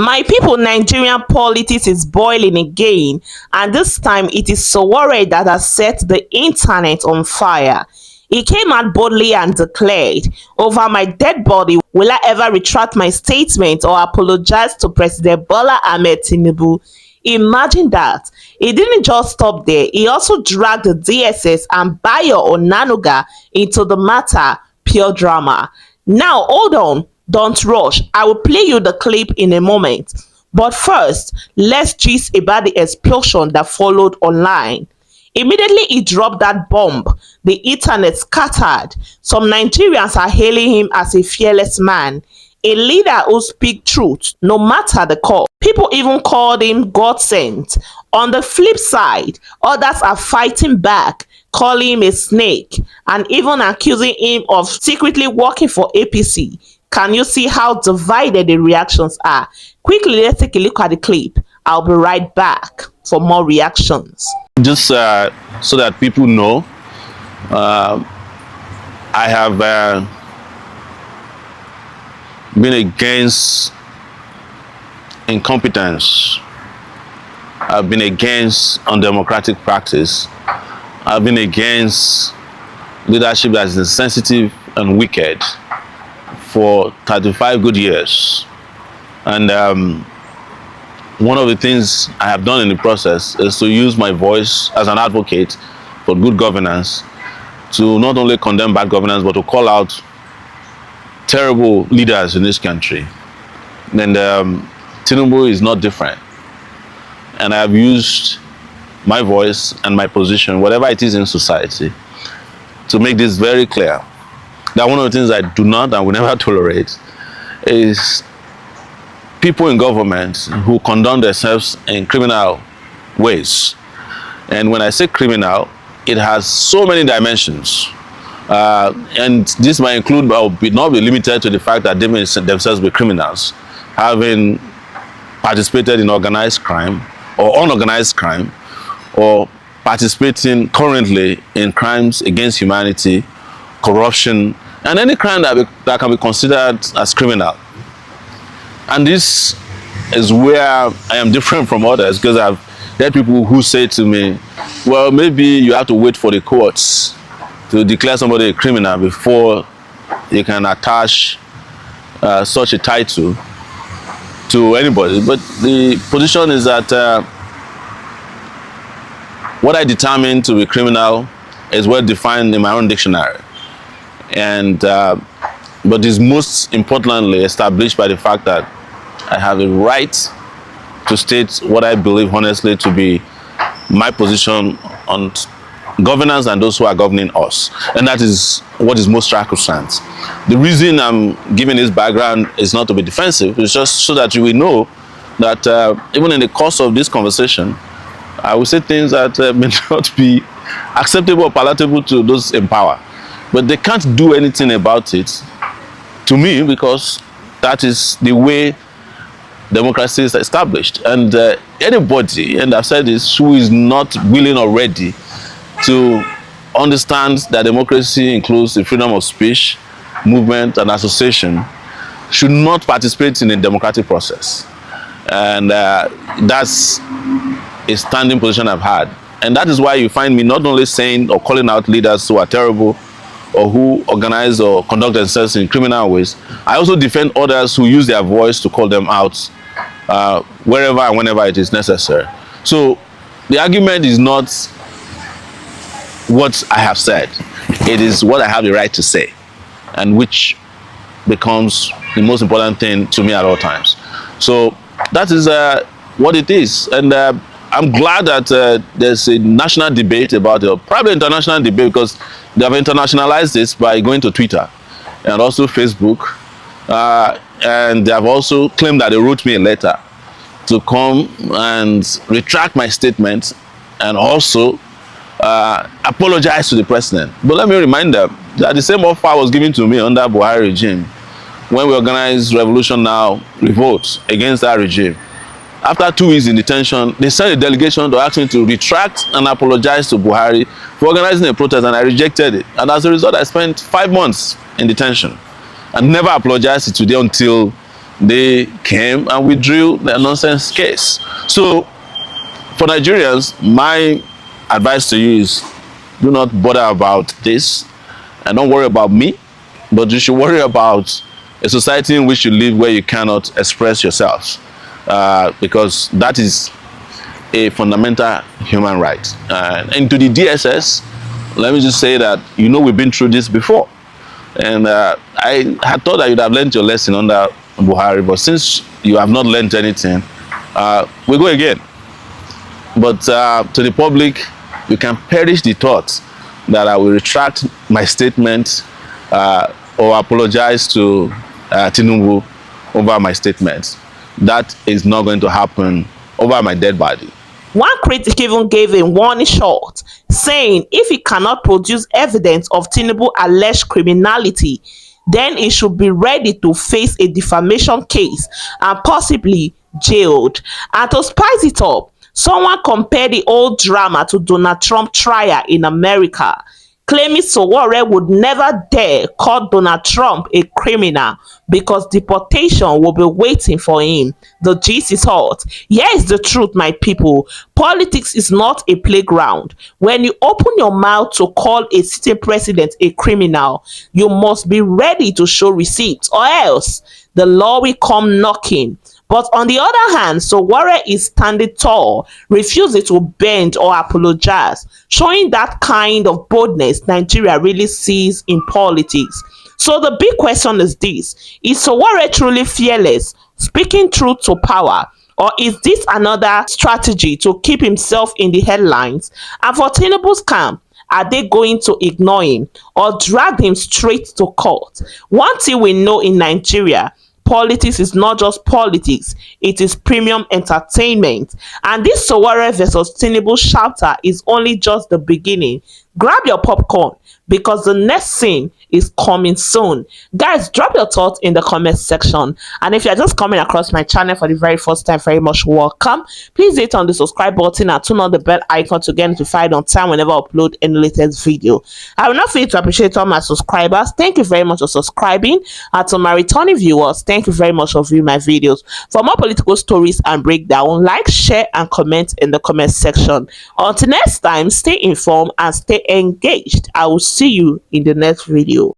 My people, Nigerian politics is boiling again, and this time it is Sowore that has set the internet on fire. He came out boldly and declared, "Over my dead body, will I ever retract my statement or apologize to President Bola Ahmed Tinubu?" Imagine that. He didn't just stop there, he also dragged the DSS and Bayo Onanuga into the matter. Pure drama. Now, hold on, don't rush. I will play you the clip in a moment. But first, let's gist about the explosion that followed online. Immediately he dropped that bomb, the internet scattered. Some Nigerians are hailing him as a fearless man, a leader who speaks truth no matter the cost. People even called him God sent. On the flip side, others are fighting back, calling him a snake, and even accusing him of secretly working for APC. Can you see how divided the reactions are? Quickly, let's take a look at the clip. I'll be right back for more reactions. Just so that people know, I have been against incompetence. I've been against undemocratic practice. I've been against leadership that is insensitive and wicked for 35 good years. And one of the things I have done in the process is to use my voice as an advocate for good governance to not only condemn bad governance, but to call out terrible leaders in this country. And Tinubu is not different. And I have used my voice and my position, whatever it is in society, to make this very clear. That one of the things I do not and will never tolerate is people in government who condone themselves in criminal ways. And when I say criminal, it has so many dimensions. And this might include, or not be limited to the fact that they may themselves be criminals, having participated in organized crime or unorganized crime, or participating currently in crimes against humanity, corruption, and any crime that can be considered as criminal. And this is where I am different from others, because I've heard people who say to me, well, maybe you have to wait for the courts to declare somebody a criminal before you can attach such a title to anybody. But the position is that what I determine to be criminal is well defined in my own dictionary. And but is most importantly established by the fact that I have the right to state what I believe honestly to be my position on governance and those who are governing us. And that is what is most sacrosanct. The reason I'm giving this background is not to be defensive, it's just so that you will know that even in the course of this conversation, I will say things that may not be acceptable or palatable to those in power. But they can't do anything about it to me, because that is the way democracy is established. And anybody, and I've said this, who is not willing or ready to understand that democracy includes the freedom of speech, movement, and association, should not participate in the democratic process. And that's a standing position I've had. And that is why you find me not only saying or calling out leaders who are terrible or who organize or conduct themselves in criminal ways. I also defend others who use their voice to call them out wherever and whenever it is necessary. So the argument is not what I have said. It is what I have the right to say, and which becomes the most important thing to me at all times. So that is what it is. And I'm glad that there's a national debate about it, probably international debate, because they have internationalized this by going to Twitter and also Facebook. And they have also claimed that they wrote me a letter to come and retract my statement and also apologize to the president. But let me remind them that the same offer was given to me under Buhari regime when we organized Revolution Now revolt against that regime. After 2 weeks in detention, they sent a delegation to ask me to retract and apologize to Buhari for organizing a protest, and I rejected it. And as a result, I spent 5 months in detention and never apologized to today until they came and withdrew their nonsense case. So for Nigerians, my advice to you is do not bother about this and don't worry about me, but you should worry about a society in which you live where you cannot express yourselves, because that is a fundamental human right. And to the DSS, let me just say that we've been through this before, and I had thought that you'd have learned your lesson under Buhari, but since you have not learned anything, we go again. But to the public, you can perish the thought that I will retract my statement or apologize to Tinubu over my statements. That is not going to happen over my dead body. One critic even gave a warning shot, saying if he cannot produce evidence of Tinubu alleged criminality, then he should be ready to face a defamation case and possibly jailed. And to spice it up, someone compared the old drama to Donald Trump trial in America, claiming Sowore would never dare call Donald Trump a criminal because deportation will be waiting for him. The gist is hot. Here is the truth, my people. Politics is not a playground. When you open your mouth to call a sitting president a criminal, you must be ready to show receipts, or else the law will come knocking. But on the other hand, Sowore is standing tall, refusing to bend or apologize, showing that kind of boldness Nigeria really sees in politics. So the big question is this: is Sowore truly fearless, speaking truth to power? Or is this another strategy to keep himself in the headlines? And for Tinubu's camp, are they going to ignore him or drag him straight to court? One thing we know in Nigeria: politics is not just politics, it is premium entertainment. And this Sowore versus Tinubu chapter is only just the beginning. Grab your popcorn because the next scene is coming soon. Guys, drop your thoughts in the comment section. And if you're just coming across my channel for the very first time, very much welcome. Please hit on the subscribe button and turn on the bell icon to get notified on time whenever I upload any latest video. I will not fail to appreciate all my subscribers. Thank you very much for subscribing. And to my returning viewers, thank you very much for viewing my videos. For more political stories and breakdown, like, share, and comment in the comment section. Until next time, stay informed and stay engaged. I will see you in the next video.